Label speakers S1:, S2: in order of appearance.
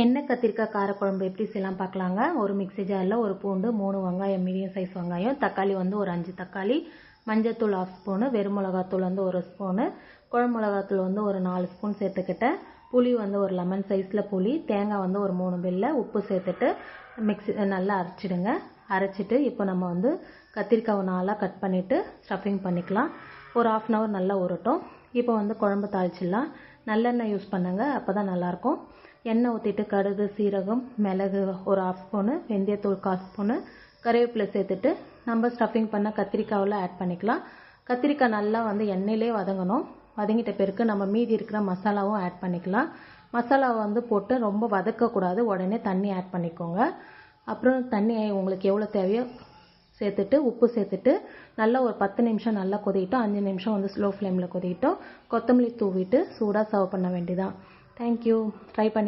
S1: எண்ணெய் கத்திரிக்காய் காரக்குழம்பு எப்படி செய்யலாம் பார்க்கலாங்க. ஒரு மிக்ஸி ஜாரில் ஒரு பூண்டு, 3 வெங்காயம், மீடியம் சைஸ் வெங்காயம், தக்காளி வந்து ஒரு 5 தக்காளி, மஞ்சத்தூள் 1/2 ஸ்பூனு, வெறும் மிளகாத்தூள் வந்து 1 ஸ்பூனு, குழம்பு மிளகாத்தூள் வந்து ஒரு 4 ஸ்பூன் சேர்த்துக்கிட்டேன். புளி வந்து ஒரு லெமன் சைஸில் புளி, தேங்காய் வந்து ஒரு 3 பில்லை, உப்பு சேர்த்துட்டு மிக்ஸி நல்லா அரைச்சிடுங்க. அரைச்சிட்டு இப்போ நம்ம வந்து கத்திரிக்காவை 4 கட் பண்ணிவிட்டு ஸ்டஃபிங் பண்ணிக்கலாம். ஒரு 1/2 அன் ஹவர் நல்லா உரட்டும். இப்போ வந்து குழம்பு தாளிச்சிடலாம். நல்லெண்ணெய் யூஸ் பண்ணுங்க, அப்போ தான் நல்லாயிருக்கும். எண்ணெய் ஊற்றிட்டு கடுகு, சீரகம், மிளகு ஒரு 1/2 ஸ்பூனு, வெந்தயத்தூள் 1/4 ஸ்பூனு, கருவேப்பிலை சேர்த்துட்டு நம்ம ஸ்டஃபிங் பண்ண கத்திரிக்காவில் ஆட் பண்ணிக்கலாம். கத்திரிக்காய் நல்லா வந்து எண்ணெயிலே வதங்கணும். வதங்கிட்ட பிறகு நம்ம மீதி இருக்கிற மசாலாவும் ஆட் பண்ணிக்கலாம். மசாலாவை வந்து போட்டு ரொம்ப வதக்கக்கூடாது, உடனே தண்ணி ஆட் பண்ணிக்கோங்க. அப்புறம் தண்ணி உங்களுக்கு எவ்வளோ தேவையோ சேர்த்துட்டு உப்பு சேர்த்துட்டு நல்லா ஒரு 10 நிமிஷம் நல்லா கொதிக்கிட்டோம். 5 நிமிஷம் வந்து ஸ்லோ ஃப்ளேமில் கொதிக்கிட்டோம். கொத்தமல்லி தூவிட்டு சூடாக சர்வ் பண்ண வேண்டியதான். தேங்க்யூ. ட்ரை பண்ணி